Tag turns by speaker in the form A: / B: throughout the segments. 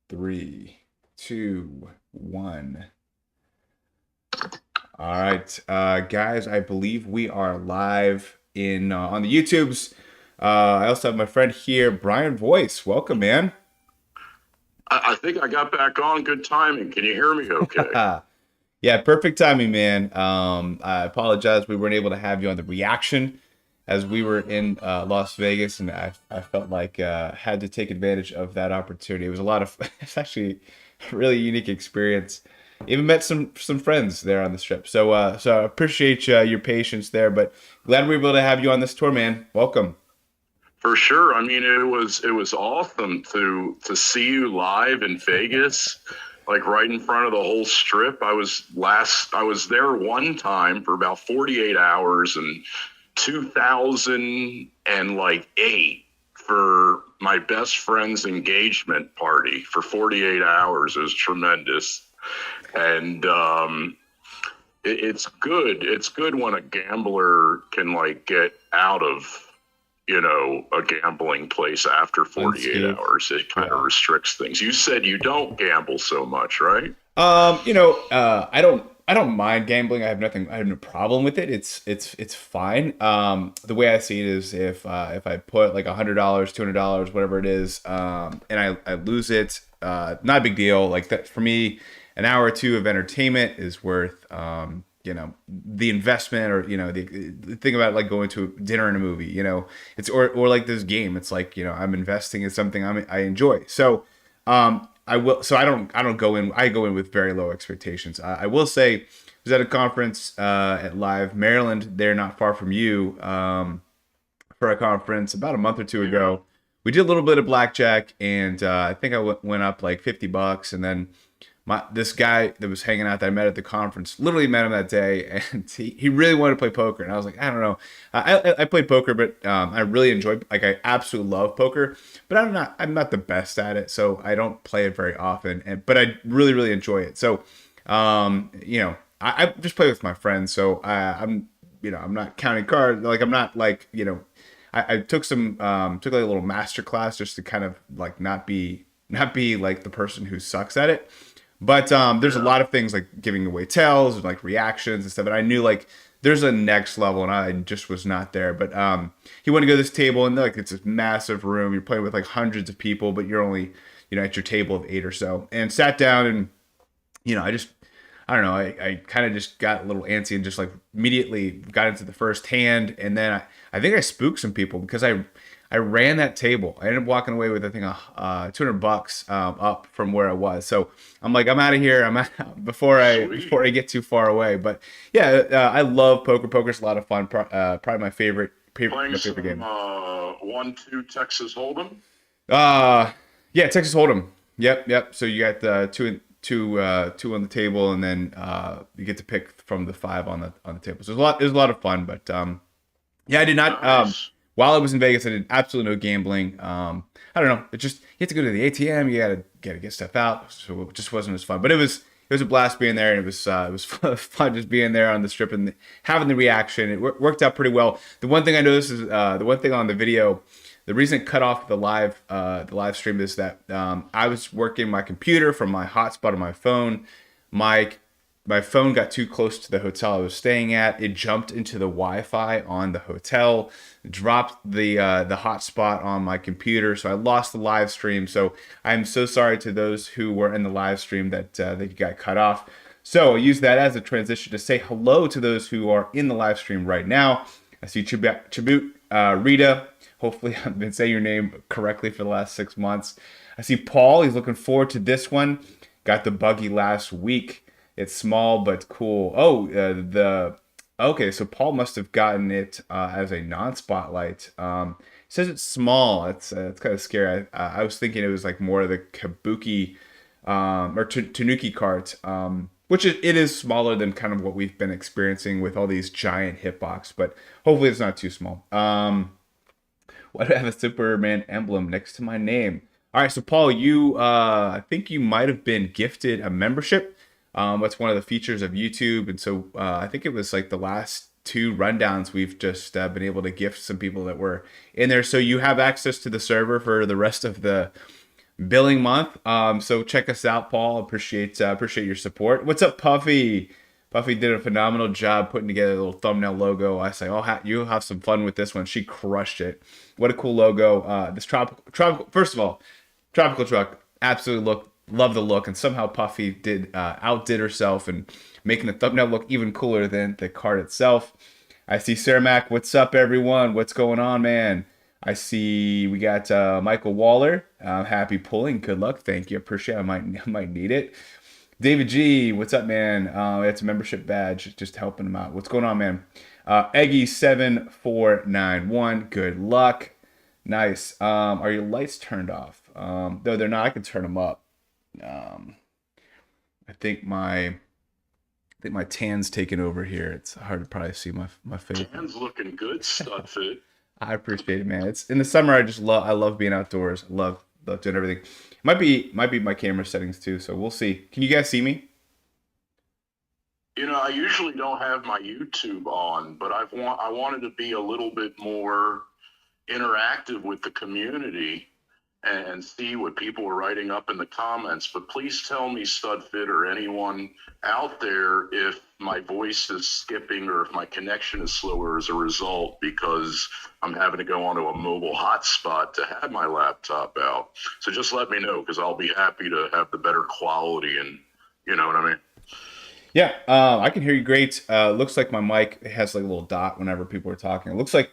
A: Three, two, one. All right, guys, I believe we are live in on the YouTubes. I also have my friend here, Brian Voice. Welcome, man.
B: I think I got back on good timing. Can you hear me okay?
A: Yeah, perfect timing, man. I apologize we weren't able to have you on the reaction as we were in Las Vegas, and I felt like had to take advantage of that opportunity. It was a lot of it's actually a really unique experience. Even met some friends there on this trip, so I appreciate your patience there. But glad we were able to have you on this tour, man. Welcome.
B: For sure. I mean, it was awesome to see you live in Vegas, like right in front of the whole strip. I was there one time for about 48 hours in 2008 for my best friend's engagement party for 48 hours. It was tremendous. And it's good. It's good when a gambler can like get out of a gambling place after 48
A: Unscathed.
B: hours. It kind of
A: Yeah.
B: restricts things. You said you don't gamble so much, right?
A: I don't mind gambling. I have no problem with it. It's fine. The way I see it is if I put like $100, $200, whatever it is, and I lose it, not a big deal. Like that for me, an hour or two of entertainment is worth the investment, or the thing about like going to dinner and a movie. It's or like this game. It's like I'm investing in something I enjoy. So. I will. So I don't go in. I go in with very low expectations. I will say, I was at a conference at Live Maryland. They're not far from you for a conference about a month or two ago. We did a little bit of blackjack, and I think I went up like $50, and then this guy that was hanging out that I met at the conference, literally met him that day, and he really wanted to play poker, and I was like, I don't know, I played poker, but I really enjoy, like, I absolutely love poker, but I'm not the best at it, so I don't play it very often, but I really enjoy it. So I just play with my friends, so I'm not counting cards, like I'm not like I took like a little master class just to kind of like not be like the person who sucks at it. But there's a
B: Yeah.
A: lot of things like giving away tells and like reactions and stuff. And I knew like there's a next level, and I just was not there. But he wanted to go to this table, and like it's a massive room. You're playing with like hundreds of people, but you're only at your table of eight or so. And sat down, and I don't know. I kind of just got a little antsy and just like immediately got into the first hand, and then I think I spooked some people because I ran that table. I ended up walking away with I think $200 up from where I was. So I'm like, I'm out of here. I'm out before I
B: Sweet.
A: before I get too far away. But yeah, I love poker. Poker's a lot of fun. Probably
B: Playing
A: my favorite
B: some
A: game.
B: 1-2 Texas Hold'em.
A: Uh yeah, Texas Hold'em. Yep. So you got the two on the table, and then you get to pick from the five on the table. So it was a lot of fun. But yeah, I did not. While I was in Vegas, I did absolutely no gambling. I don't know. It just you have to go to the ATM. You gotta get stuff out. So it just wasn't as fun. But it was a blast being there, and it was fun just being there on the strip and having the reaction. It worked out pretty well. The one thing I noticed is the one thing on the video. The reason it cut off the live stream is that I was working my computer from my hotspot on my phone. My my phone got too close to the hotel I was staying at. It jumped into the Wi-Fi on the hotel, dropped the hotspot on my computer, so I lost the live stream. So I'm so sorry to those who were in the live stream that got cut off. So I'll use that as a transition to say hello to those who are in the live stream right now. I see Chibut, Rita. Hopefully, I've been saying your name correctly for the last 6 months. I see Paul. He's looking forward to this one. Got the buggy last week. It's small but cool. Oh, the okay. So Paul must have gotten it as a non-spotlight. It says it's small. It's kind of scary. I was thinking it was like more of the Kabuki or Tanuki cart, which it is smaller than kind of what we've been experiencing with all these giant hitbox. But hopefully, it's not too small. Why do I have a Superman emblem next to my name? All right, so Paul, I think you might have been gifted a membership. That's one of the features of YouTube, and so I think it was like the last two rundowns we've just been able to gift some people that were in there. So you have access to the server for the rest of billing month. So check us out, Paul. Appreciate your support. What's up, Puffy? Puffy did a phenomenal job putting together a little thumbnail logo. I say, oh, you have some fun with this one. She crushed it. What a cool logo. This tropical. First of all, tropical truck. Absolutely love the look, and somehow Puffy outdid herself and making the thumbnail look even cooler than the card itself. I see Sarah Mac. What's up, everyone? What's going on, man? I see we got Michael Waller. Happy pulling. Good luck. Thank you. Appreciate it. I might need it. David G, what's up, man? It's a membership badge, just helping him out. What's going on, man? Eggy7491, good luck. Nice. Are your lights turned off? No, they're not. I can turn them up. I think my tan's taken over here. It's hard to probably see my face.
B: Tan's looking good, Studfit.
A: I appreciate it, man. It's in the summer. I love being outdoors. Love doing everything. Might be my camera settings too, so we'll see. Can you guys see me?
B: I usually don't have my YouTube on, but I wanted to be a little bit more interactive with the community and see what people are writing up in the comments. But please tell me, Studfit, or anyone out there, if my voice is skipping or if my connection is slower as a result, because I'm having to go onto a mobile hotspot to have my laptop out. So just let me know, because I'll be happy to have the better quality, and you know what I mean?
A: Yeah, I can hear you great. Looks like my mic has like a little dot whenever people are talking. It looks like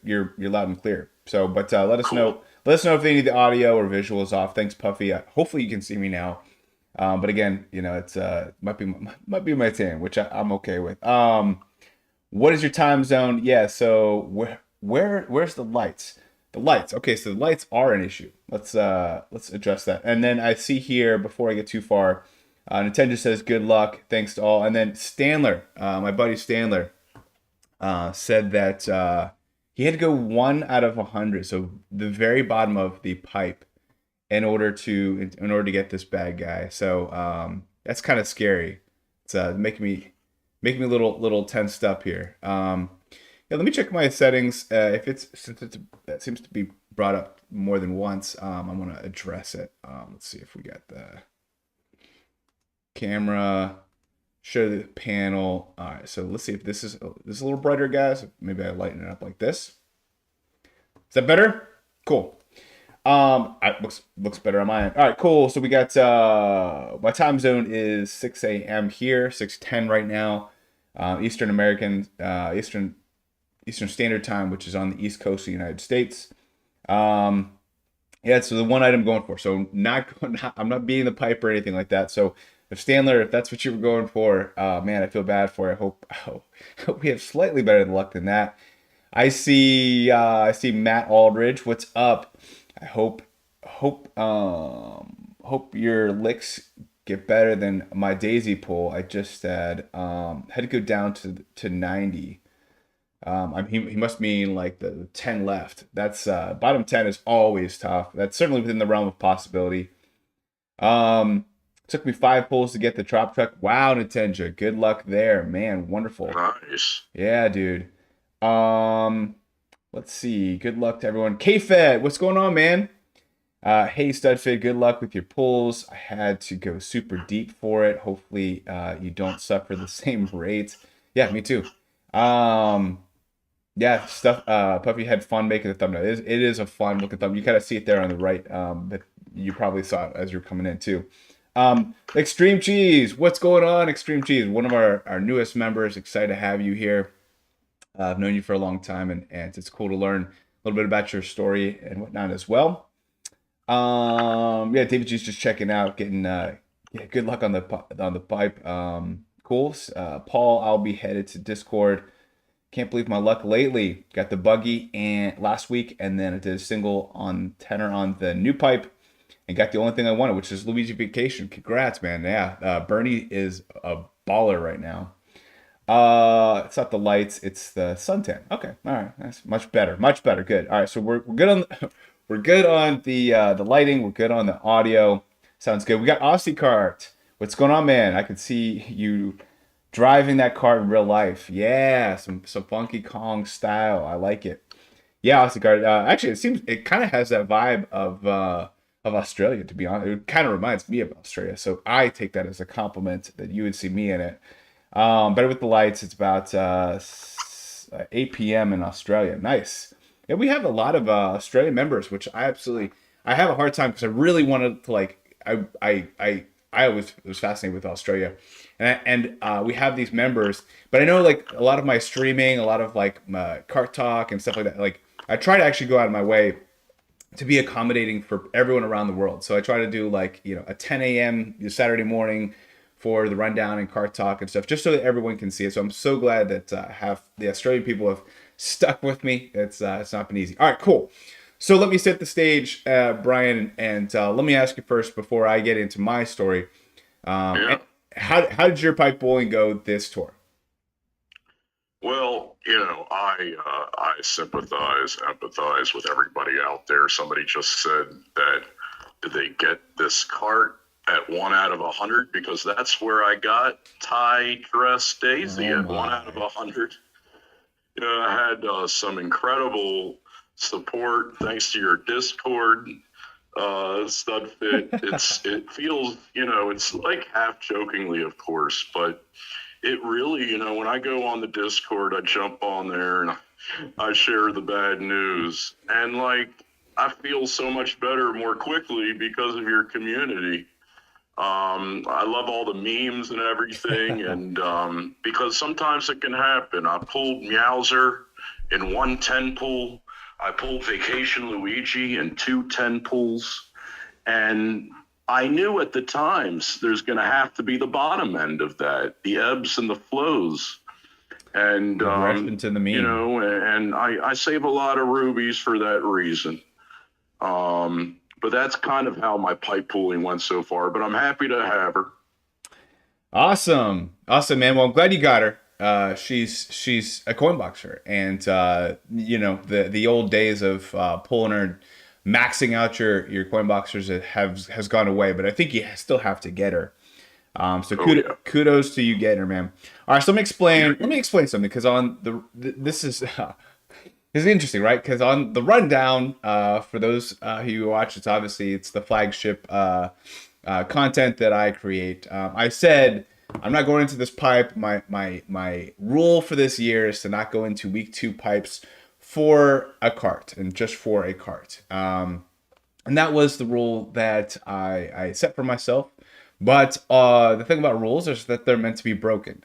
A: you're loud and clear. So, but let us know. Let us know if any of the audio or visuals off. Thanks, Puffy. Hopefully you can see me now. But again, it's might be my tan, which I'm okay with. What is your time zone? Yeah. So where's the lights? The lights. Okay, so the lights are an issue. Let's address that. And then I see here, before I get too far, Nintendo says good luck. Thanks to all. And then Stanler, my buddy Stanler, said that he had to go 1 out of 100, so the very bottom of the pipe, in order to get this bad guy. So that's kind of scary. It's making me a little tensed up here. Yeah, let me check my settings. That seems to be brought up more than once. I'm gonna address it. Let's see if we got the camera. Show the panel. All right, so let's see if this is a little brighter, guys. Maybe I lighten it up like this. Is that better? Cool. Looks better on my end. All right, cool. So we got my time zone is 6 a.m. here, 6:10 right now, Eastern Standard Time, which is on the East Coast of the United States. Yeah, so the one item I'm going for. So I'm not beating the pipe or anything like that. So if that's what you were going for, man, I feel bad for you. I hope we have slightly better luck than that. I see Matt Aldridge. What's up? I hope your licks get better than my daisy pull. I just had to go down to 90. He must mean like the 10 left. That's bottom 10 is always tough. That's certainly within the realm of possibility. Took me 5 pulls to get the drop truck. Wow, Nintendo, good luck there, man. Wonderful.
B: Nice.
A: Yeah, dude. Let's see. Good luck to everyone. K-Fed, what's going on, man? Hey, Studfit, good luck with your pulls. I had to go super deep for it. Hopefully, you don't suffer the same rate. Yeah, me too. Yeah, Puffy had fun making the thumbnail. It is a fun looking thumbnail. You kind of see it there on the right, but you probably saw it as you're coming in too. Extreme Cheese, what's going on, Extreme Cheese? One of our newest members. Excited to have you here. I've known you for a long time, and it's cool to learn a little bit about your story and whatnot as well. Yeah, David G's just checking out, getting good luck on the pipe. Cool. Paul, I'll be headed to Discord. Can't believe my luck lately. Got the buggy and last week, and then I did a single on tenor on the new pipe, and got the only thing I wanted, which is Luigi Vacation. Congrats, man. Yeah, Bernie is a baller right now. It's not the lights, it's the suntan. Okay, all right, that's much better, good. All right, so we're good on we're good on the lighting, we're good on the audio. Sounds good. We got Aussie Kart. What's going on, man? I can see you driving that car in real life. Yeah, some Funky Kong style. I like it. Yeah, Aussie Kart. Actually, it kind of has that vibe of of Australia, to be honest. It kind of reminds me of Australia. So I take that as a compliment that you would see me in it. Better with the lights. It's about 8 p.m. in Australia. Nice. Yeah, we have a lot of Australian members, which I have a hard time because I really wanted to like I always was fascinated with Australia, and we have these members, but I know like a lot of my streaming, a lot of like my Kart Talk and stuff like that. Like I try to actually go out of my way to be accommodating for everyone around the world. So I try to do like, a 10 a.m. Saturday morning for the rundown and Car Talk and stuff, just so that everyone can see it. So I'm so glad that have the Australian people have stuck with me. It's not been easy. All right, cool. So let me set the stage, Brian, and let me ask you first before I get into my story.
B: Yeah.
A: How did your pipe bowling go this tour?
B: Well, I sympathize, empathize with everybody out there. Somebody just said that did they get this cart at 1 out of 100? Because that's where I got Thai dress Daisy
A: Oh
B: at 1 out of 100. I had some incredible support thanks to your Discord, Studfit. It feels, it's like half jokingly, of course, but it really, when I go on the Discord, I jump on there and I share the bad news, and like I feel so much better more quickly because of your community. I love all the memes and everything, and because sometimes it can happen. I pulled Meowser in 110 pool. I pulled Vacation Luigi in 210 pools, and I knew at the times there's going to have to be the bottom end of that, the ebbs and the flows. And,
A: Regression to the mean.
B: and I save a lot of rubies for that reason. But that's kind of how my pipe pooling went so far. But I'm happy to have her.
A: Awesome, awesome, man. Well, I'm glad you got her. She's a coin boxer, and the old days of pulling her, maxing out your coin boxers has gone away. But I think you still have to get her. So
B: Oh yeah.
A: kudos to you getting her, man. All right, so let me explain something because this is this is interesting, right? Because on the rundown, for those who watch, it's the flagship content that I create. I said I'm not going into this pipe. My rule for this year is to not go into week two pipes for a cart and just for a cart. And that was the rule that I set for myself. But the thing about rules is that they're meant to be broken.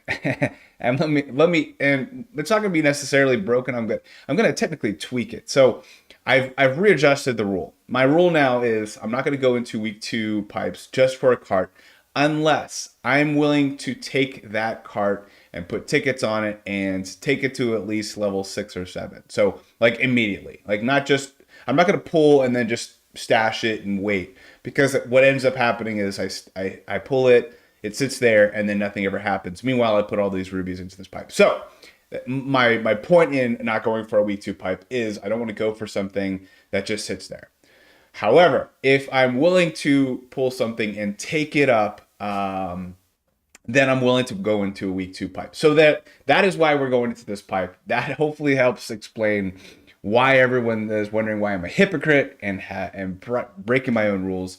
A: And and it's not going to be necessarily broken. I'm gonna technically tweak it. So I've readjusted the rule. My rule now is I'm not going to go into week two pipes just for a cart unless I'm willing to take that cart and put tickets on it and take it to at least level 6 or 7. So like immediately, like not just I'm not going to pull and then just stash it and wait, because what ends up happening is I pull it, it sits there, and then nothing ever happens. Meanwhile, I put all these rubies into this pipe. So my point in not going for a week two pipe is I don't want to go for something that just sits there. However, if I'm willing to pull something and take it up, then I'm willing to go into a week two pipe. So that is why we're going into this pipe. That hopefully helps explain why everyone is wondering why I'm a hypocrite and breaking my own rules.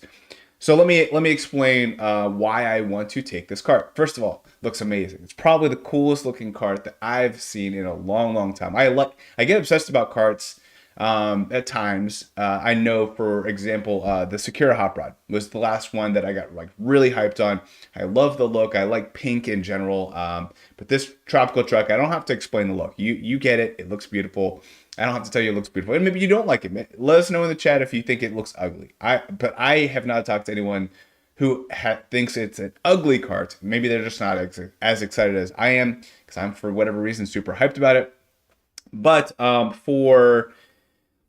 A: So let me explain why I want to take this cart. First of all, it looks amazing. It's probably the coolest looking cart that I've seen in a long, long time. I get obsessed about carts at times. I know, for example, the Sakura Hot Rod was the last one that I got like really hyped on. I love the look. I like pink in general. But this tropical truck, I don't have to explain the look. You get it. It looks beautiful. I don't have to tell you it looks beautiful. And maybe you don't like it. Let us know in the chat if you think it looks ugly. But I have not talked to anyone who thinks it's an ugly cart. Maybe they're just not as excited as I am, because I'm, for whatever reason, super hyped about it. But for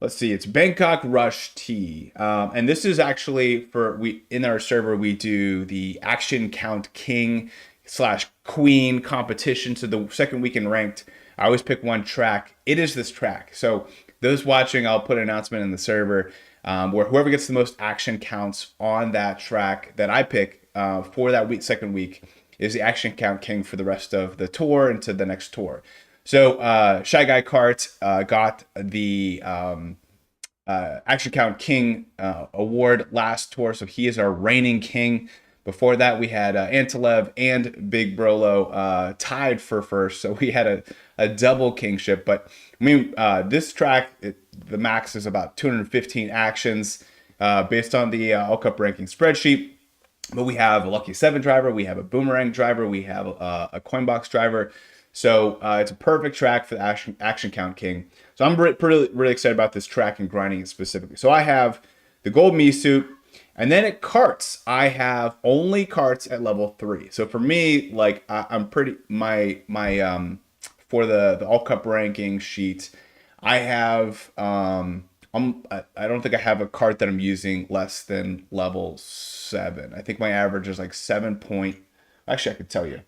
A: let's see, it's Bangkok Rush T, and this is actually we in our server we do the Action Count King / Queen competition. So the second week in ranked, I always pick one track. It is this track. So those watching, I'll put an announcement in the server where whoever gets the most action counts on that track that I pick for that second week is the Action Count King for the rest of the tour into the next tour. So Shy Guy Kart got the Action Count King award last tour, so he is our reigning king. Before that, we had Antilev and Big Brolo tied for first, so we had a double kingship. But I mean, this track, the max is about 215 actions based on the All Cup ranking spreadsheet. But we have a Lucky 7 driver, we have a Boomerang driver, we have a Coinbox driver. So it's a perfect track for the action Count King. So I'm really excited about this track and grinding it specifically. So I have the gold me suit, and then at carts, I have only carts at level 3. So for me, like I'm pretty my for the All Cup ranking sheet, I have I don't think I have a cart that I'm using less than level 7. I think my average is like 7 point. Actually, I could tell you.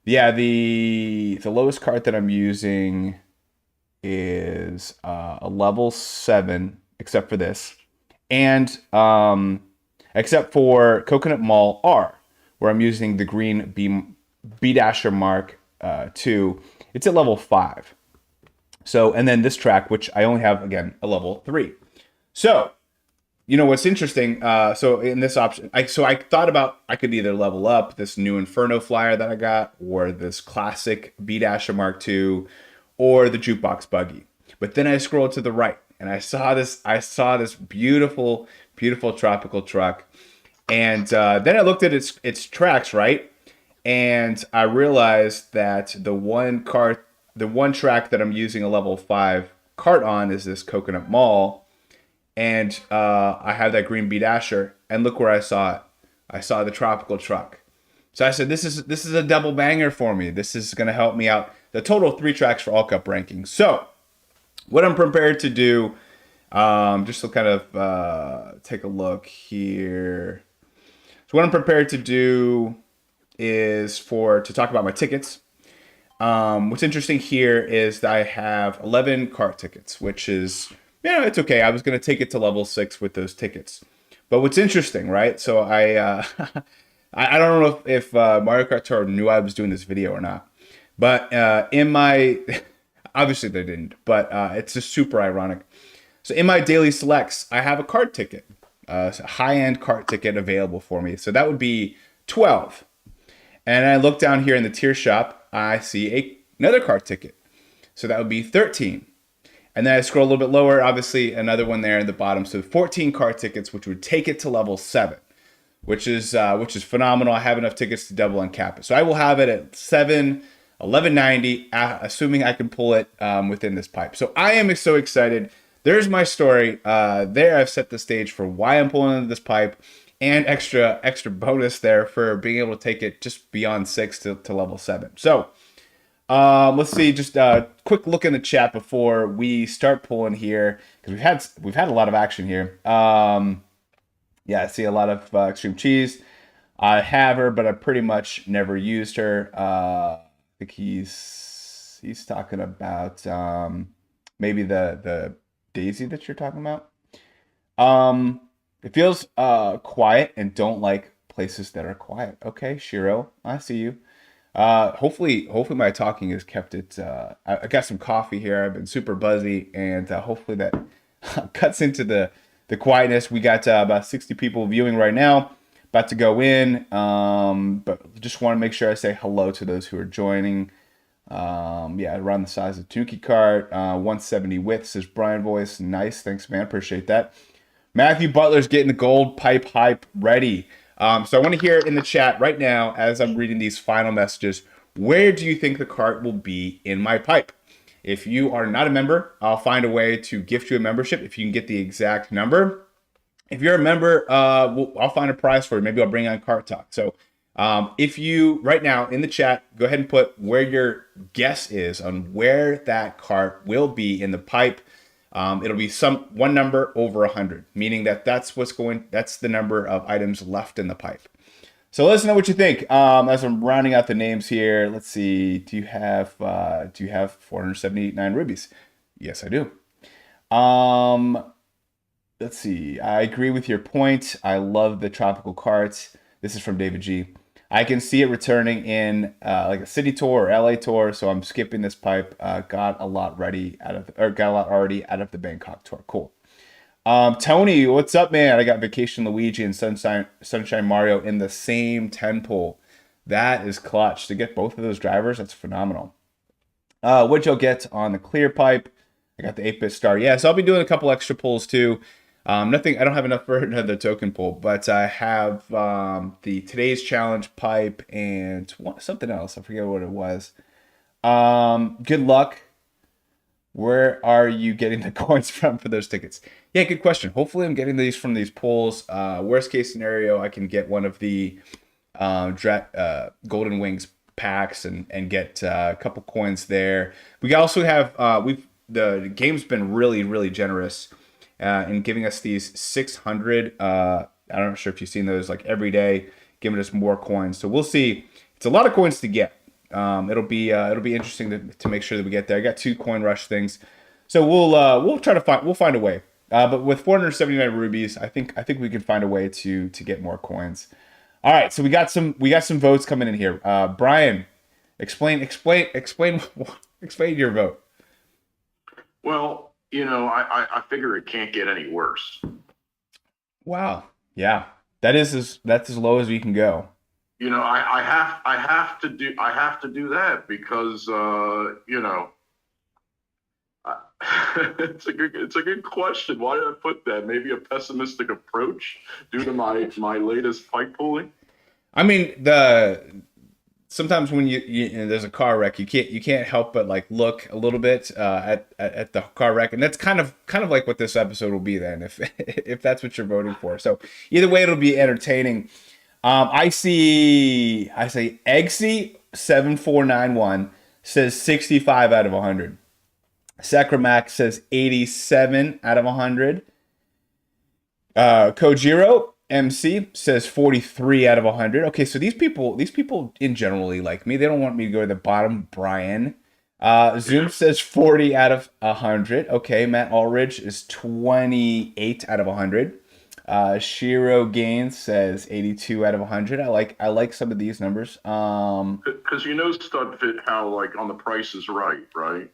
A: Yeah, the lowest cart that I'm using is a level 7, except for this, and except for Coconut Mall R, where I'm using the green B Dasher Mark 2. It's at level 5. So, and then this track, which I only have, again, a level 3. So, you know what's interesting? So in this option, I thought about I could either level up this new Inferno flyer that I got, or this classic B Dasher Mark II, or the Jukebox Buggy. But then I scrolled to the right, and I saw this beautiful, beautiful tropical truck, and then I looked at its tracks, right, and I realized that the one track that I'm using a level 5 cart on is this Coconut Mall. And I have that green B Dasher, and look where I saw it. I saw the tropical truck. So I said, this is a double banger for me. This is going to help me out. The total 3 tracks for All Cup ranking. So what I'm prepared to do, just to kind of take a look here. So what I'm prepared to do is to talk about my tickets. What's interesting here is that I have 11 cart tickets, which is, it's okay. I was going to take it to level 6 with those tickets. But what's interesting, right? So I don't know if Mario Kart Tour knew I was doing this video or not. But in my, obviously they didn't, but it's just super ironic. So in my daily selects, I have a cart ticket, a high-end cart ticket available for me. So that would be 12. And I look down here in the tier shop, I see another cart ticket. So that would be 13. And then I scroll a little bit lower, obviously another one there at the bottom. So 14 cart tickets, which would take it to level 7, which is phenomenal. I have enough tickets to double and cap it. So I will have it at 1190, assuming I can pull it within this pipe. So I am so excited. There's my story. There I've set the stage for why I'm pulling into this pipe, and extra bonus there for being able to take it just beyond 6 to level 7. So let's see, just a quick look in the chat before we start pulling here, because we've had a lot of action here. Yeah, I see a lot of Extreme Cheese. I have her, but I pretty much never used her. I think he's talking about maybe the Daisy that you're talking about. It feels quiet and don't like places that are quiet. Okay, Shiro, I see you. Hopefully my talking has kept it. I got some coffee here. I've been super buzzy, and hopefully that cuts into the quietness. We got about 60 people viewing right now. About to go in, but just want to make sure I say hello to those who are joining. Yeah, around the size of Tanuki Kart. 170 width, says Brian Voice. Nice, thanks, man. Appreciate that. Matthew Butler's getting the gold pipe hype ready. So I want to hear in the chat right now, as I'm reading these final messages, where do you think the cart will be in my pipe? If you are not a member, I'll find a way to gift you a membership if you can get the exact number. If you're a member, I'll find a prize for you. Maybe I'll bring on Kart Talk. So if you, right now in the chat, go ahead and put where your guess is on where that cart will be in the pipe. It'll be one number over 100, meaning that's the number of items left in the pipe. So let us know what you think. As I'm rounding out the names here, let's see. Do you have 479 rubies? Yes, I do. Let's see. I agree with your point. I love the tropical carts. This is from David G. I can see it returning in like a city tour or LA tour, so I'm skipping this pipe. Got a lot already out of the Bangkok tour. Cool. Tony, what's up, man? I got Vacation Luigi and Sunshine Mario in the same 10 pool. That is clutch. To get both of those drivers, that's phenomenal. What you'll get on the clear pipe. I got the 8-bit star. Yeah, so I'll be doing a couple extra pulls too. Nothing. I don't have enough for another token pull, but I have the today's challenge pipe and something else. I forget what it was. Good luck. Where are you getting the coins from for those tickets? Yeah, good question. Hopefully, I'm getting these from these pulls. Worst case scenario, I can get one of the Golden Wings packs and get a couple coins there. We also have the game's been really generous in giving us these 600. I'm not sure if you've seen those, like every day, giving us more coins. So we'll see. It's a lot of coins to get. It'll be interesting to make sure that we get there. I got 2 coin rush things, so we'll try to find a way. But with 479 rubies, I think we can find a way to get more coins. All right, so we got some votes coming in here. Brian, explain your vote.
B: Well, I figure it can't get any worse.
A: Wow, yeah, that's as low as we can go.
B: I have to do that because it's a good question. Why did I put that? Maybe a pessimistic approach due to my latest pipe pulling.
A: I mean, sometimes when you there's a car wreck, you can't help but like look a little bit at the car wreck, and that's kind of like what this episode will be then, if that's what you're voting for. So either way, it'll be entertaining. I say Eggsy 7491 says 65 out of 100. Sacramac says 87 out of 100. Kojiro MC says 43 out of 100. Okay, so these people in generally like me. They don't want me to go to the bottom. Brian. Zoom says 40 out of 100. Okay, Matt Ulrich is 28 out of 100. Shiro Gaines says 82 out of 100. I like some of these numbers.
B: Because Studfit, how like on the Price is Right?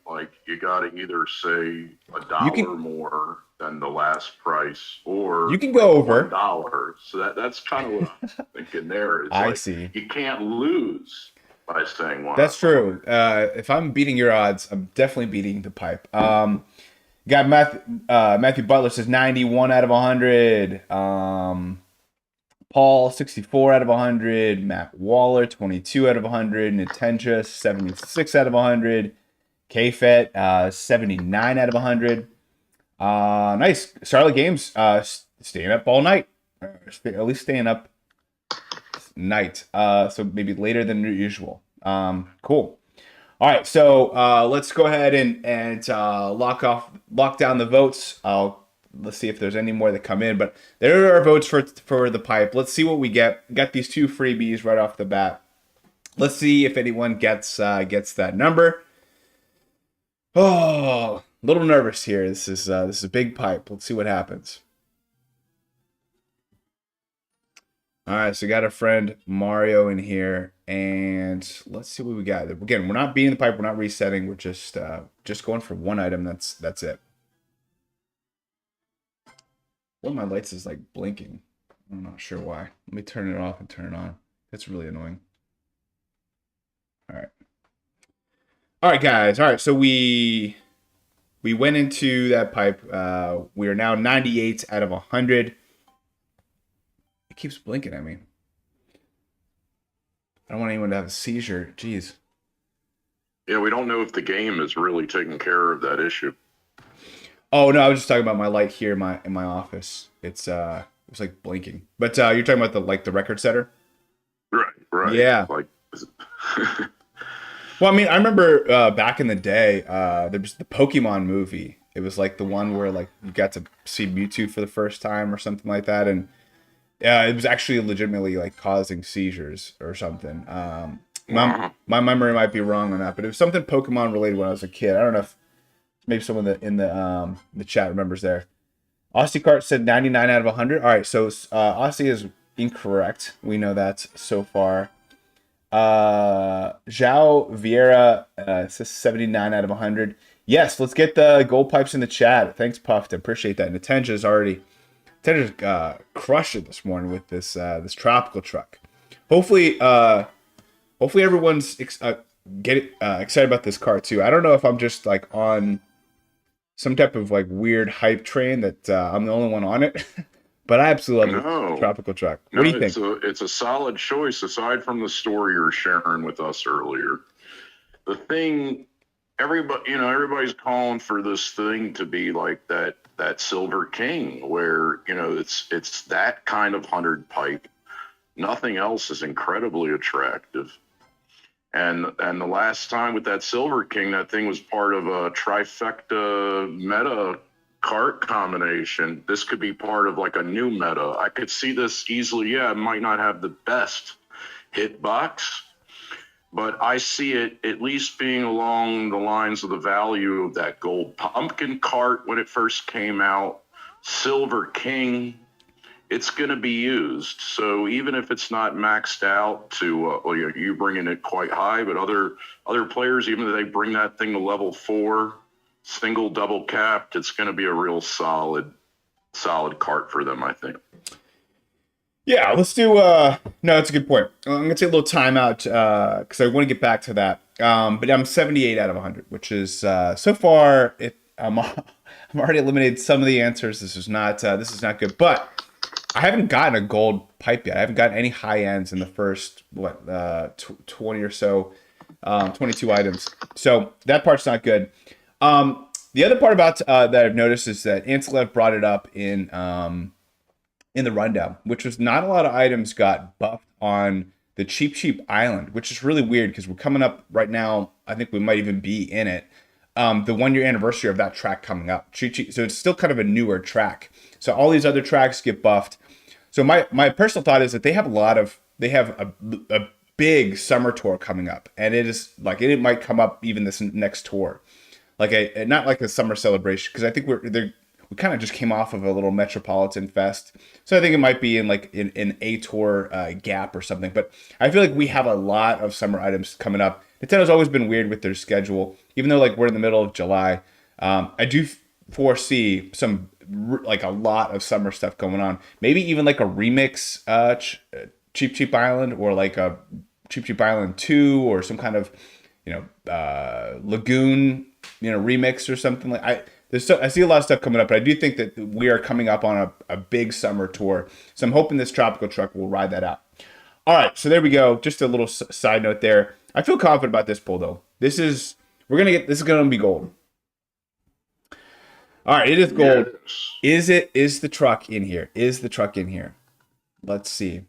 B: Like you got to either say $1 more than the last price, or
A: you can go over
B: $1. So that's kind of what I'm thinking there. Is
A: I
B: like,
A: see.
B: You can't lose by saying one.
A: That's true. If I'm beating your odds, I'm definitely beating the pipe. Got Matthew Butler says 91 out of 100. Paul 64 out of 100. Matt Waller 22 out of 100. Nintendo 76 out of 100. KFET 79 out of 100. Nice. Charlotte Games staying up all night. At least staying up night. So maybe later than usual. Cool. All right, so let's go ahead and lock down the votes. Let's see if there's any more that come in, but there are votes for the pipe. Let's see what we get. Got these 2 freebies right off the bat. Let's see if anyone gets that number. Oh, a little nervous here. This is a big pipe. Let's see what happens. All right, so we got a friend Mario in here, and let's see what we got. Again, we're not beating the pipe, we're not resetting, we're just going for one item. That's it. One of my lights is like blinking. I'm not sure why. Let me turn it off and turn it on. That's really annoying. All right, guys. All right, so we went into that pipe. We are now 98 out of 100. It keeps blinking at me. I don't want anyone to have a seizure. Jeez.
B: Yeah, we don't know if the game is really taking care of that issue.
A: Oh no, I was just talking about my light here in my office. It's like blinking. But you're talking about the record setter?
B: Right.
A: Yeah.
B: Like
A: well, I mean, I remember back in the day, there was the Pokemon movie. It was like the one where like you got to see Mewtwo for the first time or something like that, and it was actually legitimately like causing seizures or something. My memory might be wrong on that, but it was something Pokemon related when I was a kid. I don't know if maybe someone in the chat remembers there. Aussie Kart said 99 out of 100. All right, so Aussie is incorrect. We know that so far. Zhao Vieira says 79 out of 100. Yes, let's get the gold pipes in the chat. Thanks, Puffed. I appreciate that. And Tender's crushed it this morning with this tropical truck. Hopefully everyone's excited about this car too. I don't know if I'm just like on some type of like weird hype train that I'm the only one on it, but I absolutely love the tropical truck. What do you think?
B: It's a solid choice aside from the story you're sharing with us earlier. The thing, everybody's calling for this thing to be like that Silver King, where it's that kind of 100 pipe. Nothing else is incredibly attractive. And the last time with that Silver King, that thing was part of a trifecta meta kart combination. This could be part of like a new meta. I could see this easily. Yeah, it might not have the best hitbox, but I see it at least being along the lines of the value of that gold pumpkin cart when it first came out. Silver King, it's going to be used. So even if it's not maxed out to, you bringing it quite high, but other players, even if they bring that thing to level 4, single, double capped, it's going to be a real solid cart for them, I think.
A: Yeah, let's do. No, that's a good point. I'm gonna take a little time out because I want to get back to that. But I'm 78 out of 100, which is so far. I'm already eliminated some of the answers. This is not good. But I haven't gotten a gold pipe yet. I haven't gotten any high ends in the first 20 or so, 22 items. So that part's not good. The other part about that I've noticed is that Antilev brought it up in the rundown, which was not a lot of items got buffed on the Cheap Island, which is really weird because we're coming up right now. I think we might even be in it. The 1-year anniversary of that track coming up. So it's still kind of a newer track. So all these other tracks get buffed. So my personal thought is that they have a big summer tour coming up, and it is like it might come up even this next tour, like not like a summer celebration, because I think we kind of just came off of a little Metropolitan Fest. So I think it might be in an A tour gap or something. But I feel like we have a lot of summer items coming up. Nintendo's always been weird with their schedule, even though like we're in the middle of July. I do foresee a lot of summer stuff going on. Maybe even like a remix Cheap Island, or like a Cheap Island 2, or some kind of Lagoon remix or something like. I see a lot of stuff coming up, but I do think that we are coming up on a big summer tour. So I'm hoping this tropical truck will ride that out. All right, so there we go. Just a little side note there. I feel confident about this pull though. This is gonna be gold. All right, it is gold. Yes. Is the truck in here? Is the truck in here? Let's see.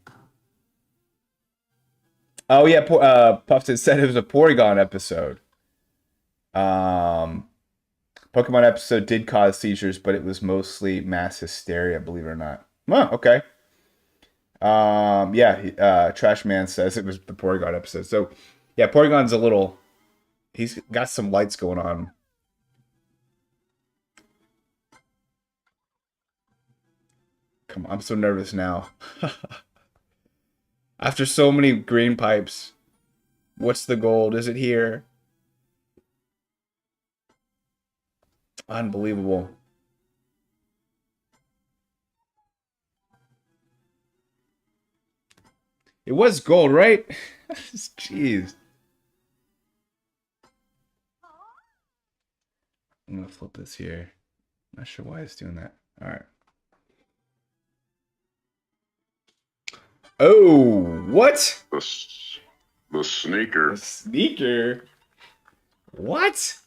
A: Oh yeah, Puffton said it was a Porygon episode. Pokemon episode did cause seizures, but it was mostly mass hysteria, believe it or not. Oh, okay. Trash Man says it was the Porygon episode. So, yeah, Porygon's he's got some lights going on. Come on, I'm so nervous now. After so many green pipes, what's the gold? Is it here? Unbelievable. It was gold, right? Jeez. I'm gonna flip this here. Not sure why it's doing that. All right. Oh, what?
B: The sneaker.
A: The sneaker? What?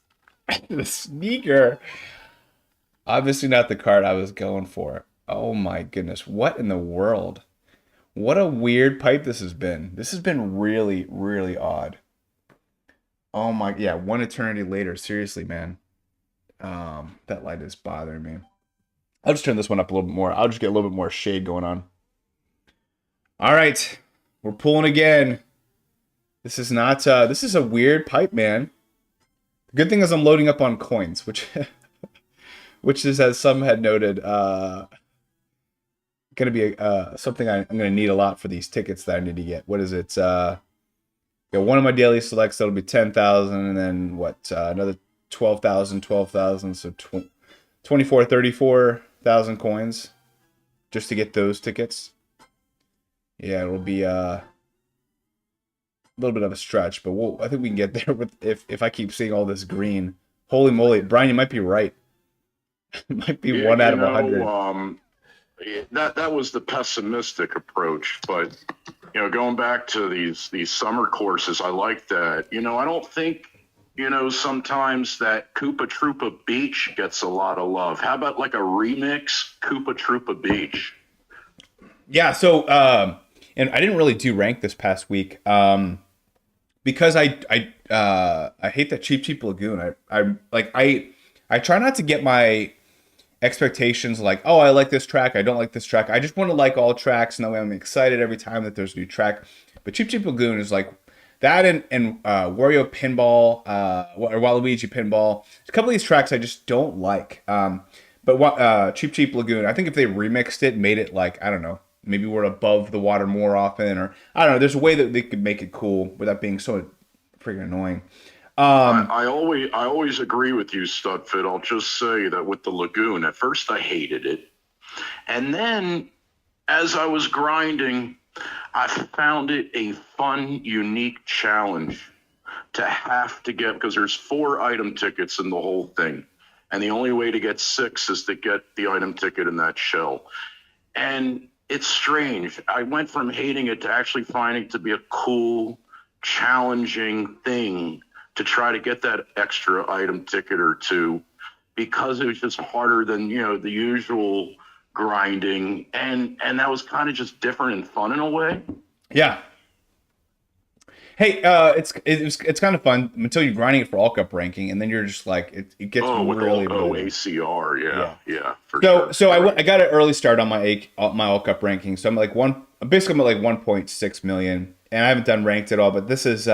A: The sneaker. Obviously not the card I was going for. Oh my goodness. What in the world? What a weird pipe this has been. This has been really, really odd. Oh my, yeah, one eternity later. Seriously, man. That light is bothering me. I'll just turn this one up a little bit more. I'll just get a little bit more shade going on. All right. We're pulling again. This is not, this is a weird pipe, man. The good thing is I'm loading up on coins, which is, as some had noted, going to be something I'm going to need a lot for these tickets that I need to get. What is it? Yeah, one of my daily selects, that'll be 10,000, and then what? Another 12,000, 12,000, so 24, 34,000 coins just to get those tickets. Yeah, it'll be a little bit of a stretch, but I think we can get there with if I keep seeing all this green. Holy moly, Brian, you might be right. It might be
B: Yeah,
A: one out of 100.
B: That was the pessimistic approach, but going back to these summer courses, I like that. I don't think sometimes that Koopa Troopa Beach gets a lot of love. How about like a remix Koopa Troopa Beach?
A: Yeah, so and I didn't really do rank this past week because I hate that Cheap Lagoon. I try not to get my expectations like, oh, I like this track, I don't like this track. I just want to like all tracks, and that way I'm excited every time that there's a new track. But Cheap Lagoon is like that, and Wario Pinball, or Waluigi Pinball. A couple of these tracks I just don't like. But Cheap Lagoon, I think if they remixed it, made it like, I don't know, maybe we're above the water more often, or I don't know. There's a way that they could make it cool without being so freaking annoying.
B: I always agree with you, Studfit. I'll just say that with the Lagoon, at first I hated it. And then as I was grinding, I found it a fun, unique challenge to have to get, because there's 4 item tickets in the whole thing. And the only way to get 6 is to get the item ticket in that shell. And it's strange. I went from hating it to actually finding it to be a cool, challenging thing to try to get that extra item ticket or two, because it was just harder than the usual grinding, and that was kind of just different and fun in a way.
A: Yeah. Hey, it's kind of fun until you're grinding it for all cup ranking, and then you're just like it gets really
B: ACR, yeah, for
A: so
B: sure.
A: so I got an early start on my all cup ranking, so I'm like basically I'm at like 1.6 million, and I haven't done ranked at all, but this is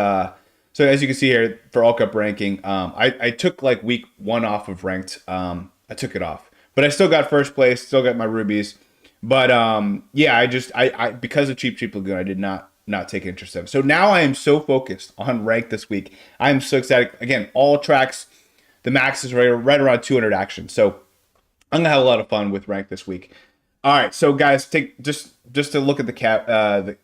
A: so as you can see here for all cup ranking, I took like week 1 off of ranked, I took it off, but I still got first place, still got my rubies, but yeah, I because of Cheap Lagoon, I did not take interest in it. So now I am so focused on rank this week. I am so excited. Again, all tracks, the max is right around 200 action. So I'm gonna have a lot of fun with rank this week. All right, so guys, take just to look at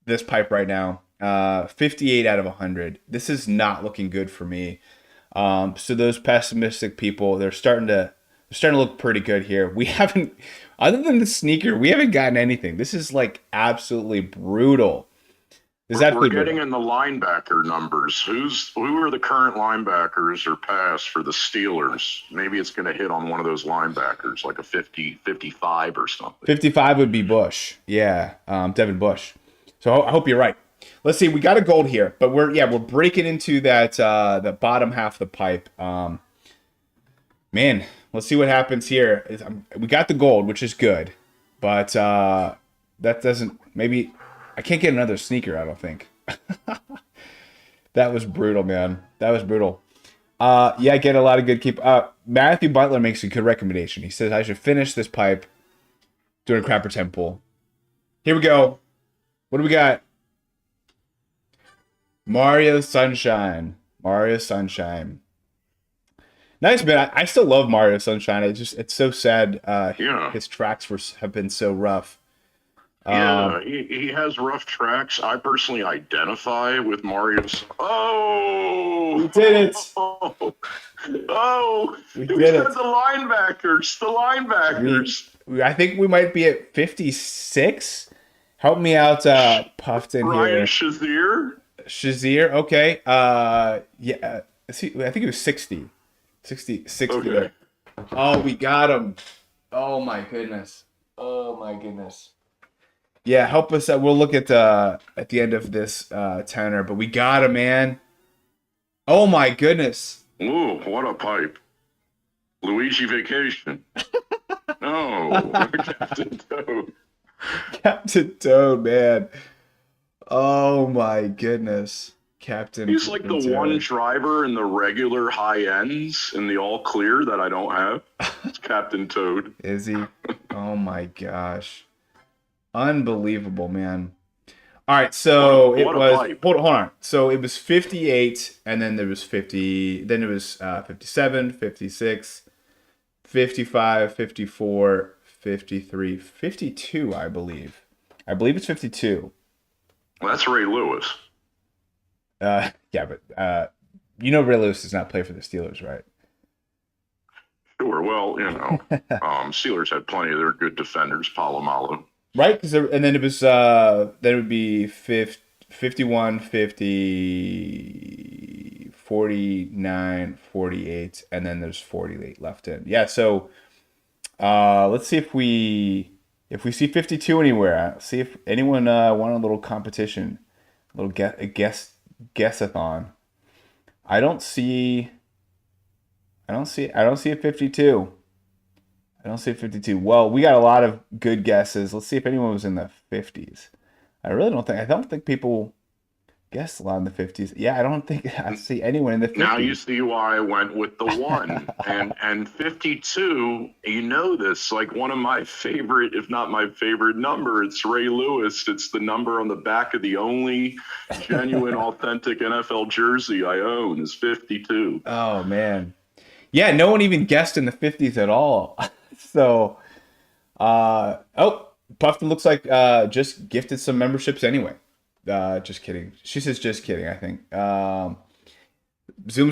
A: this pipe right now. 58 out of 100. This is not looking good for me. So those pessimistic people, they're starting to look pretty good here. We haven't, other than the sneaker, we haven't gotten anything. This is like absolutely brutal.
B: We're getting in the linebacker numbers. Who are the current linebackers or pass for the Steelers? Maybe it's going to hit on one of those linebackers, like a 50, 55 or something.
A: 55 would be Bush. Yeah, Devin Bush. So I hope you're right. Let's see. We got a gold here, but we're breaking into that the bottom half of the pipe. Man, let's see what happens here. We got the gold, which is good, but that doesn't. Maybe I can't get another sneaker, I don't think. That was brutal, man. That was brutal. Yeah, I get a lot of good keep. Matthew Butler makes a good recommendation. He says I should finish this pipe doing a Crapper Temple. Here we go. What do we got? Mario Sunshine. Mario Sunshine. Nice, man. I still love Mario Sunshine. It's so sad.
B: Yeah.
A: His tracks have been so rough.
B: Yeah, he has rough tracks. I personally identify with Mario's. Oh,
A: we did it!
B: Oh,
A: we did it!
B: The linebackers.
A: I think we might be at 56. Help me out, Puffton here.
B: Ryan Shazier.
A: Okay. Yeah. I think it was 60. 60
B: okay.
A: There. Oh, we got him. Oh my goodness. Yeah, help us out. We'll look at the end of this tenor, but we got him, man. Oh my goodness.
B: Ooh, what a pipe. Luigi Vacation. No, Captain Toad.
A: Captain Toad, man. Oh my goodness. Captain.
B: He's like the one driver in the regular high ends in the all clear that I don't have. It's Captain Toad.
A: Is he? Oh my gosh. Unbelievable, man. All right, so it
B: What a
A: was
B: pipe.
A: hold on. So it was 58, and then there was 50, then it was 57, 56, 55, 54, 53, 52, I believe. I believe it's 52.
B: That's Ray Lewis.
A: Yeah, but you know Ray Lewis does not play for the Steelers, right?
B: Sure. Well, Steelers had plenty of their good defenders, Palomalu.
A: Right? And then it was then it would be 50, 51, 50, 49, 48, and then there's 48 left in. Yeah, so let's see if we see 52 anywhere. See if anyone want a little competition, a little guessathon. I don't see I don't see a 52. I don't see a 52. Well, we got a lot of good guesses. Let's see if anyone was in the 50s. I don't think people guessed a lot in the 50s. Yeah, I don't think I see anyone in the
B: Now you
A: 50s.
B: see why I went with the one. And 52, you know this, like one of my favorite, if not my favorite number, it's Ray Lewis. It's the number on the back of the only genuine, authentic NFL jersey I own is 52.
A: Oh man. Yeah, no one even guessed in the 50s at all. So, oh, Puffton looks like just gifted some memberships anyway. Just kidding. She says just kidding, I think. Zooms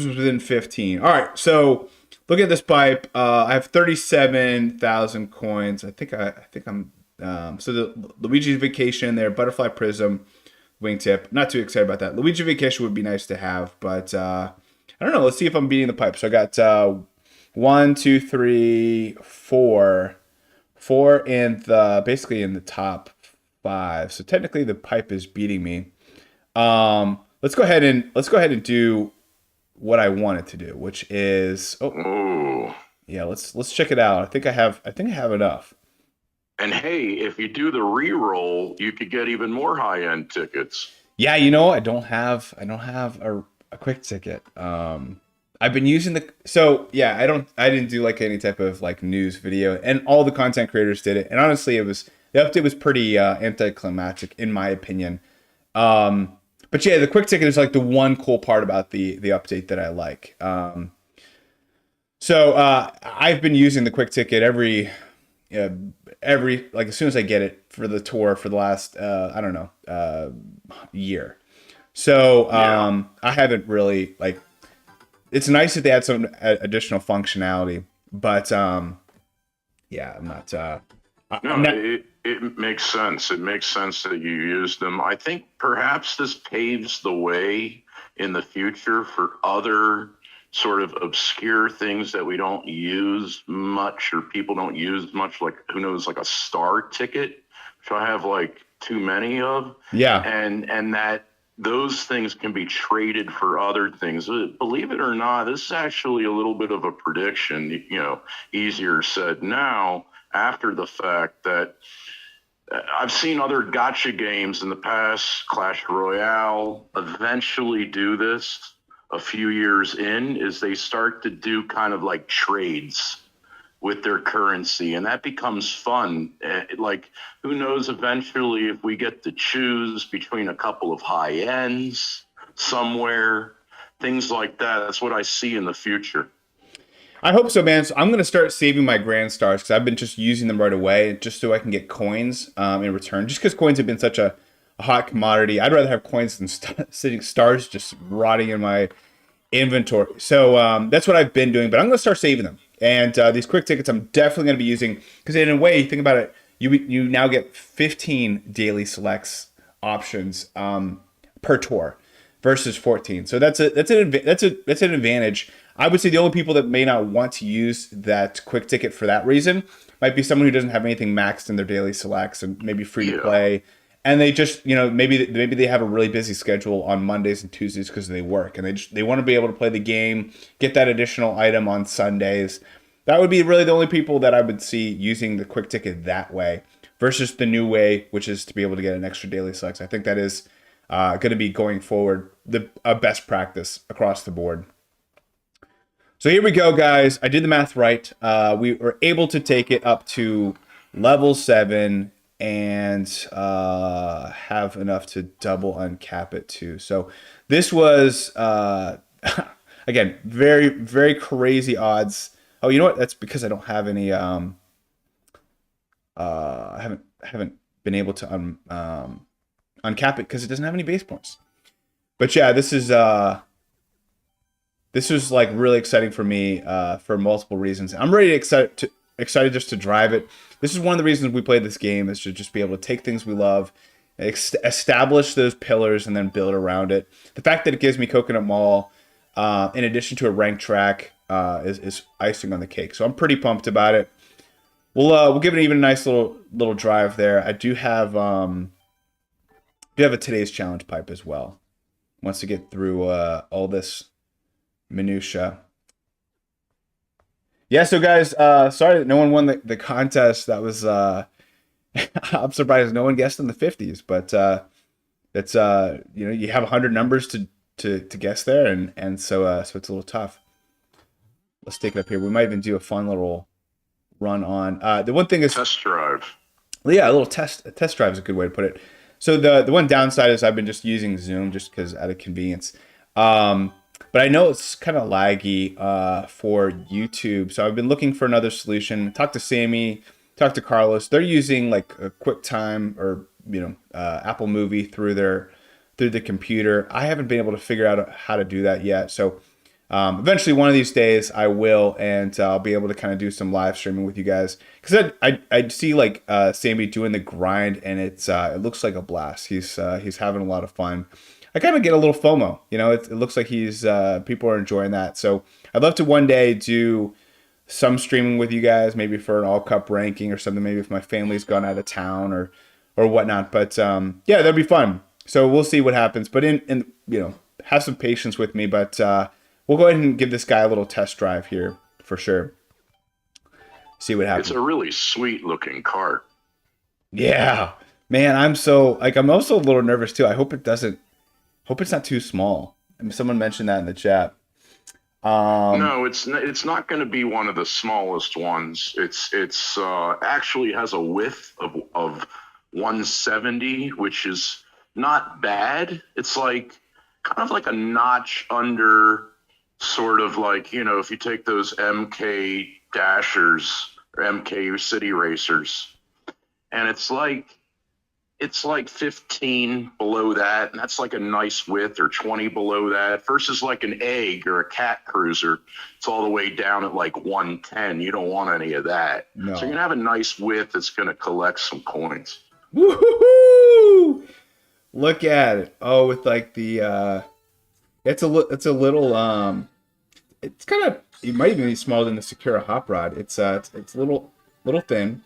A: was within 15. All right, so look at this pipe. I have 37,000 coins. I think I'm so the Luigi's Vacation there, Butterfly Prism, Wingtip. Not too excited about that. Luigi Vacation would be nice to have, but I don't know. Let's see if I'm beating the pipe. So I got one, two, three, four in the basically in the top five. So technically the pipe is beating me. Let's go ahead and do what I wanted to do, which is
B: Oh.
A: yeah, let's check it out. I think I have enough.
B: And hey, if you do the re-roll, you could get even more high-end tickets.
A: Yeah, you know, I don't have a quick ticket. I've been using yeah, I didn't do like any type of like news video, and all the content creators did it. And honestly, the update was pretty anticlimactic in my opinion. But yeah, the quick ticket is like the one cool part about the update that I like. So I've been using the quick ticket every like as soon as I get it for the tour for the last I don't know year. So I haven't really like. It's nice that they add some additional functionality, but yeah,
B: No,
A: I'm not.
B: it makes sense. It makes sense that you use them. I think perhaps this paves the way in the future for other sort of obscure things that we don't use much or people don't use much, like who knows, like a star ticket, which I have like too many of.
A: Yeah,
B: And that those things can be traded for other things. Believe it or not, this is actually a little bit of a prediction, easier said now after the fact that I've seen other gotcha games in the past, Clash Royale, eventually do this a few years in, is they start to do kind of like trades with their currency, and that becomes fun. Like, who knows eventually if we get to choose between a couple of high ends somewhere, things like that. That's what I see in the future.
A: I hope so, man. So I'm gonna start saving my grand stars because I've been just using them right away, just so I can get coins in return. Just because coins have been such a hot commodity, I'd rather have coins than sitting stars just rotting in my inventory. So that's what I've been doing, but I'm going to start saving them. And these quick tickets, I'm definitely going to be using because in a way, think about it, you now get 15 daily selects options per tour versus 14. So that's an advantage. I would say the only people that may not want to use that quick ticket for that reason might be someone who doesn't have anything maxed in their daily selects and maybe free to play. And they just, maybe they have a really busy schedule on Mondays and Tuesdays because they work, and they want to be able to play the game, get that additional item on Sundays. That would be really the only people that I would see using the quick ticket that way versus the new way, which is to be able to get an extra daily selects. I think that is going to be going forward the best practice across the board. So here we go, guys. I did the math right. We were able to take it up to level 7 and have enough to double uncap it too. So this was again very very crazy odds. Oh, you know what? That's because I don't have any. I haven't been able to uncap it because it doesn't have any base points. But yeah, this was like really exciting for me for multiple reasons. I'm really excited just to drive it. This is one of the reasons we play this game, is to just be able to take things we love, establish those pillars, and then build around it. The fact that it gives me Coconut Mall, in addition to a ranked track, is icing on the cake. So I'm pretty pumped about it. We'll give it even a nice little drive there. I do have a today's challenge pipe as well. Once to get through all this minutia. Yeah, so guys, sorry that no one won the contest. That was I'm surprised no one guessed in the 50s, but it's you know, you have 100 numbers to guess there, and so so it's a little tough. Let's take it up here. We might even do a fun little run on the one thing is
B: Test drive.
A: yeah, a little test drive is a good way to put it. So the one downside is I've been just using Zoom just because out of convenience. But I know it's kind of laggy for YouTube, so I've been looking for another solution. Talk to Sammy, talk to Carlos. They're using like a QuickTime or Apple Movie through the computer. I haven't been able to figure out how to do that yet. So eventually, one of these days, I will, and I'll be able to kind of do some live streaming with you guys. Because I see like Sammy doing the grind, and it looks like a blast. He's having a lot of fun. I kind of get a little FOMO, it looks like people are enjoying that. So I'd love to one day do some streaming with you guys, maybe for an all cup ranking or something, maybe if my family's gone out of town or whatnot. But yeah, that'd be fun. So we'll see what happens. But in have some patience with me. But we'll go ahead and give this guy a little test drive here for sure. See what happens.
B: It's a really sweet looking cart.
A: Yeah, man, I'm also a little nervous too. I hope it's not too small. I mean, someone mentioned that in the chat.
B: No, it's not going to be one of the smallest ones. It's actually has a width of 170, which is not bad. It's like kind of like a notch under, sort of like, if you take those MK Dashers or MK City Racers, and it's like 15 below that, and that's like a nice width, or 20 below that, versus like an egg or a cat cruiser. It's all the way down at like 110. You don't want any of that.
A: No.
B: So you're gonna have a nice width that's gonna collect some coins.
A: Woohoo! Look at it. Oh, with like the it's a little it's kind of, it might even be smaller than the Sakura Hot Rod. It's little thin.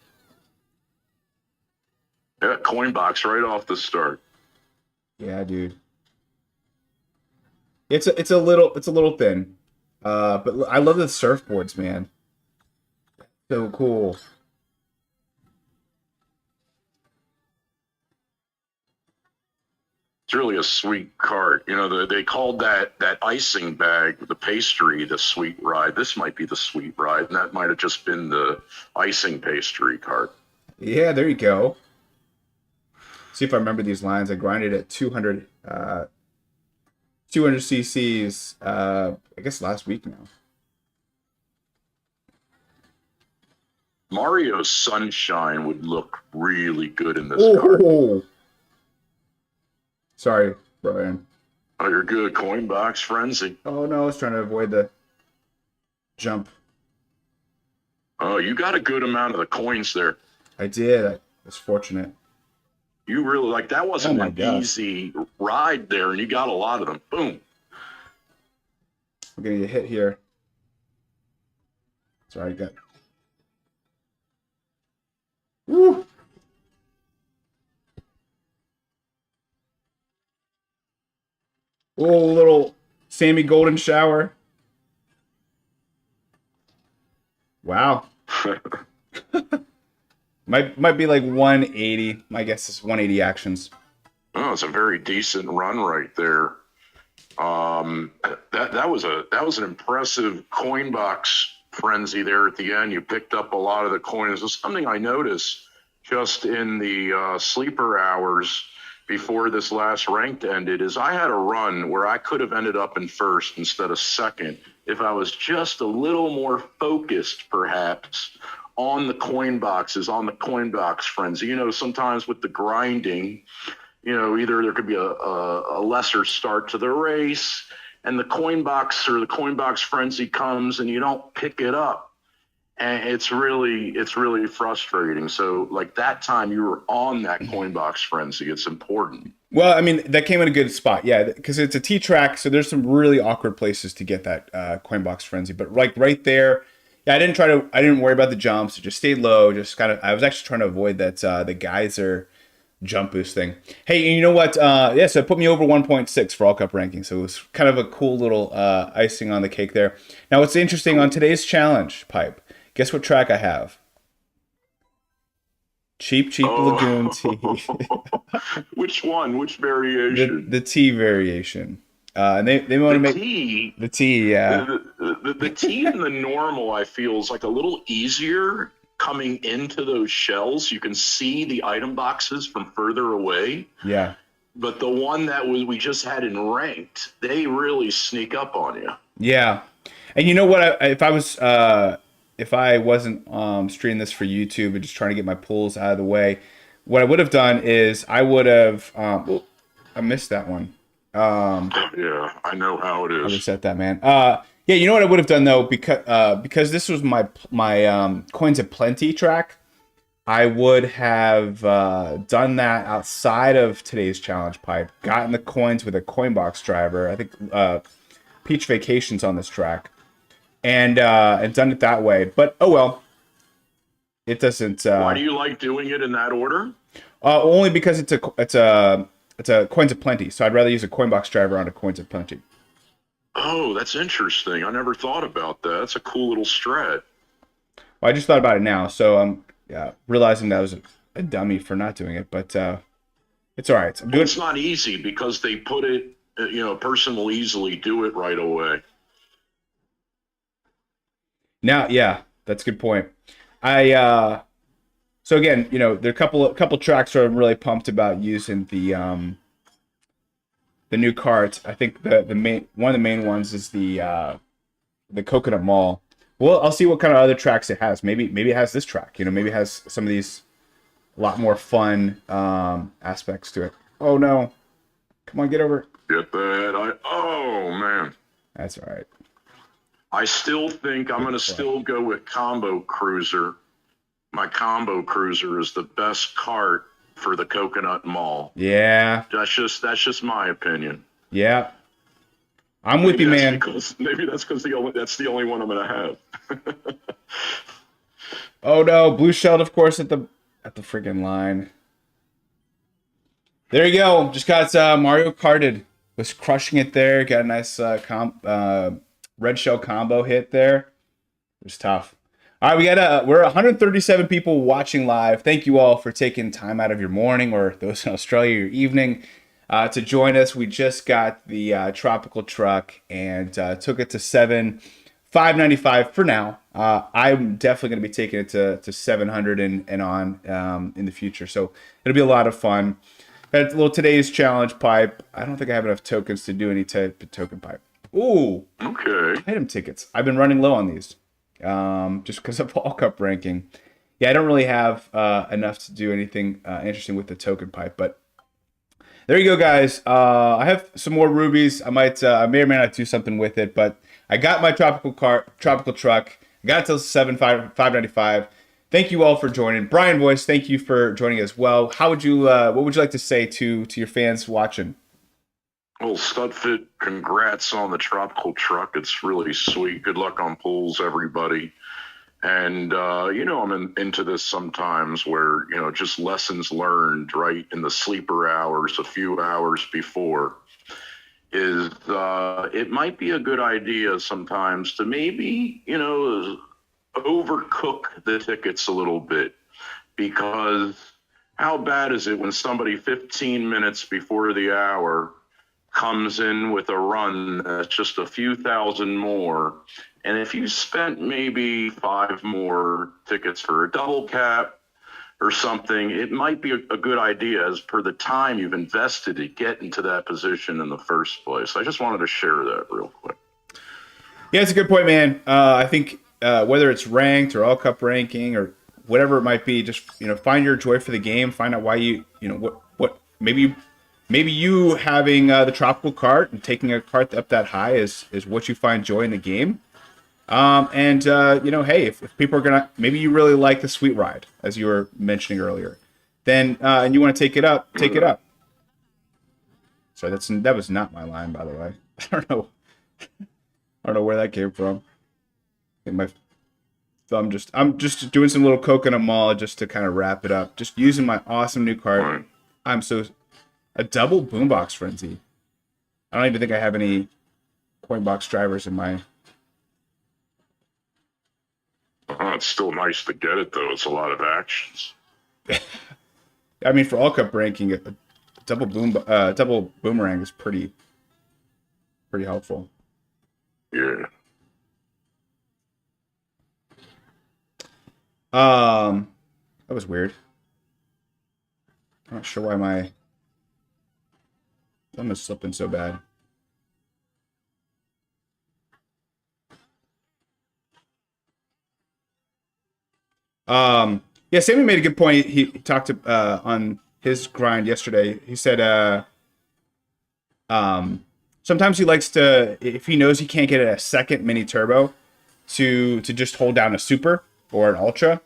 B: Yeah, coin box right off the start.
A: Yeah, dude. It's a little thin. But I love the surfboards, man. So cool.
B: It's really a sweet cart. They called that icing bag, the pastry, the sweet ride. This might be the sweet ride, and that might have just been the icing pastry cart.
A: Yeah, there you go. See if I remember these lines. I grinded at 200 cc's, I guess last week now.
B: Mario Sunshine would look really good in this cart.
A: Sorry, Brian.
B: Oh, you're good. Coin box frenzy.
A: Oh no, I was trying to avoid the jump.
B: Oh, you got a good amount of the coins there.
A: I did. I was fortunate.
B: You really, that wasn't an easy ride there, and you got a lot of them. Boom.
A: We're gonna get hit here. Sorry, got. Woo! Oh, little Sammy Golden shower. Wow. might be like 180. My guess is 180 actions.
B: Oh, it's a very decent run right there. That was an impressive coin box frenzy there at the end. You picked up a lot of the coins. It's something I noticed just in the sleeper hours before this last ranked ended is I had a run where I could have ended up in first instead of second if I was just a little more focused, perhaps, on the coin boxes, on the coin box frenzy. Sometimes with the grinding, either there could be a lesser start to the race and the coin box or the coin box frenzy comes and you don't pick it up. And it's really frustrating. So like that time you were on that coin box frenzy. It's important.
A: Well, I mean, that came in a good spot, yeah, because it's a T track, so there's some really awkward places to get that coin box frenzy. But like right there, yeah, I didn't worry about the jumps. I just stayed low. Just kind of, I was actually trying to avoid that the geyser jump boost thing. Hey, you know what? Yeah, so it put me over 1.6 for all cup ranking. So it was kind of a cool little icing on the cake there. Now, what's interesting on today's challenge, Pipe? Guess what track I have? Cheap Lagoon T.
B: Which one? Which variation?
A: The T variation. And they want to make
B: T.
A: the T, yeah.
B: The T and the normal, I feel, is like a little easier coming into those shells. You can see the item boxes from further away.
A: Yeah.
B: But the one that we just had in ranked, they really sneak up on you.
A: Yeah. And you know what? If I wasn't streaming this for YouTube and just trying to get my pulls out of the way, what I would have done is I would have. I missed that one.
B: Yeah, I know how it is.
A: I'll reset that, man. Yeah, you know what I would have done though, because this was my Coins of Plenty track. I would have done that outside of today's challenge, Pipe. Gotten the coins with a coin box driver. I think Peach Vacations on this track. And done it that way, but oh well. It doesn't.
B: Why do you like doing it in that order?
A: Only because it's a Coins of Plenty, so I'd rather use a coin box driver on a Coins of Plenty.
B: Oh, that's interesting. I never thought about that. That's a cool little strat.
A: Well, I just thought about it now, so I'm realizing that I was a dummy for not doing it, but it's all right.
B: It's not easy because they put it. A person will easily do it right away.
A: Now, yeah, that's a good point. So again, there are a couple tracks where I'm really pumped about using the new cart. I think one of the main ones is the Coconut Mall. Well, I'll see what kind of other tracks it has. Maybe it has this track. Maybe it has some of these a lot more fun aspects to it. Oh no. Come on, get over.
B: Get that. Oh man.
A: That's all right.
B: I still think I'm going to still go with Combo Cruiser. My Combo Cruiser is the best cart for the Coconut Mall.
A: Yeah.
B: That's just my opinion.
A: Yeah. I'm with you, man.
B: Maybe that's because that's the only one I'm going to have.
A: Oh no, Blue Shelled, of course, at the friggin' line. There you go. Just got Mario Karted. Was crushing it there. Got a nice red shell combo hit there. It was tough. All right, we're 137 people watching live. Thank you all for taking time out of your morning, or those in Australia, your evening, to join us. We just got the tropical truck and took it to $595 for now. I'm definitely going to be taking it to 700 and on in the future. So it'll be a lot of fun. Got a little today's challenge pipe. I don't think I have enough tokens to do any type of token pipe. Ooh.
B: Okay.
A: Item tickets. I've been running low on these. Just because of all cup ranking. Yeah, I don't really have enough to do anything interesting with the token pipe, but there you go, guys. I have some more rubies. I may or may not do something with it, but I got my tropical truck. I got it till $595. Thank you all for joining. Brian Voice, thank you for joining as well. What would you like to say to your fans watching?
B: Well, Studfit, congrats on the tropical truck. It's really sweet. Good luck on pools, everybody. And, I'm into this sometimes where, just lessons learned, right, in the sleeper hours, a few hours before, is it might be a good idea sometimes to maybe, overcook the tickets a little bit. Because how bad is it when somebody 15 minutes before the hour comes in with a run that's just a few thousand more, and if you spent maybe 5 more tickets for a double cap, or something, it might be a good idea as per the time you've invested to get into that position in the first place. I just wanted to share that real quick.
A: Yeah, it's a good point, man. I think whether it's ranked or all cup ranking or whatever it might be, just find your joy for the game. Find out why what maybe you having the tropical cart and taking a cart up that high is what you find joy in the game. And hey, if people are gonna, maybe you really like the sweet ride as you were mentioning earlier, then and you want to take it up, take it up. So that was not my line, by the way. I don't know. I don't know where that came from. I'm just doing some little coconut mall just to kind of wrap it up. Just using my awesome new cart. A double boombox frenzy. I don't even think I have any coin box drivers in my.
B: It's still nice to get it though. It's a lot of actions.
A: I mean, for all cup ranking, a double boomerang is pretty helpful.
B: Yeah.
A: That was weird. I'm not sure why my thumb is slipping so bad. Yeah, Sammy made a good point. He talked on his grind yesterday. He said, sometimes he likes to, if he knows he can't get a second mini turbo, to just hold down a super or an ultra.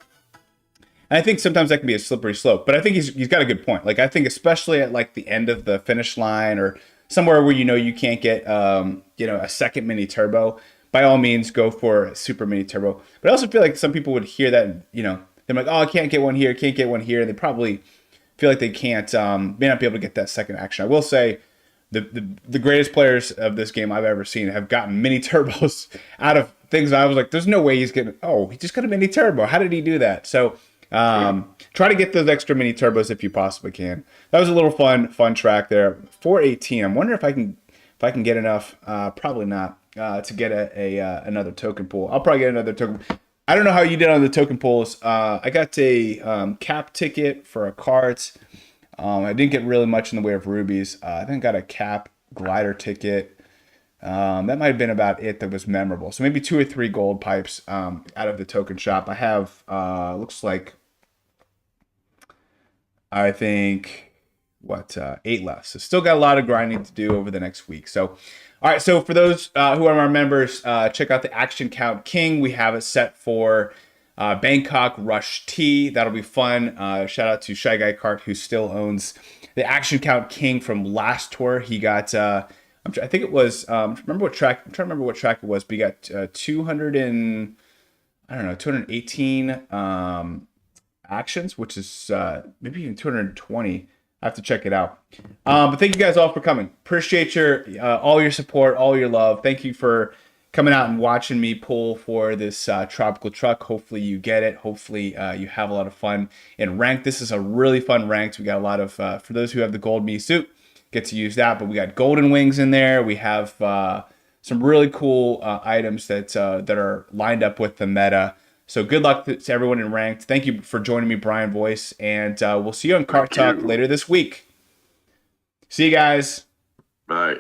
A: And I think sometimes that can be a slippery slope, but I think he's got a good point. Like, I think especially at like the end of the finish line or somewhere where you can't get a second mini turbo, by all means go for a super mini turbo. But I also feel like some people would hear that, they're like, oh, I can't get one here, can't get one here. And they probably feel like they can't, may not be able to get that second action. I will say the greatest players of this game I've ever seen have gotten mini turbos out of things. I was like, there's no way he's getting, he just got a mini turbo. How did he do that? So try to get those extra mini turbos if you possibly can. That was a little fun track there. 418. I'm wondering if I can get enough. Probably not. To get another token pool. I'll probably get another token. I don't know how you did on the token pools. I got a cap ticket for a cart. I didn't get really much in the way of rubies. I think I got a cap glider ticket. That might have been about it that was memorable. So maybe 2 or 3 gold pipes out of the token shop. I have looks like I think 8 left. So still got a lot of grinding to do over the next week. So all right, so for those who are our members, check out the Action Count King. We have it set for Bangkok Rush T. That'll be fun. Shout out to Shy Guy Kart, who still owns the Action Count King from last tour. He got, I think it was, I'm trying to remember what track it was, but he got 218 actions, which is maybe even 220. I have to check it out. But thank you guys all for coming. Appreciate all your support, all your love. Thank you for coming out and watching me pull for this tropical truck. Hopefully you get it. Hopefully you have a lot of fun in ranked. This is a really fun ranked. We got a lot of, for those who have the gold me suit, get to use that. But we got golden wings in there. We have some really cool items that are lined up with the meta. So good luck to everyone in ranked. Thank you for joining me, Brian Voice, and we'll see you on Kart Talk later this week. See you guys.
B: Bye.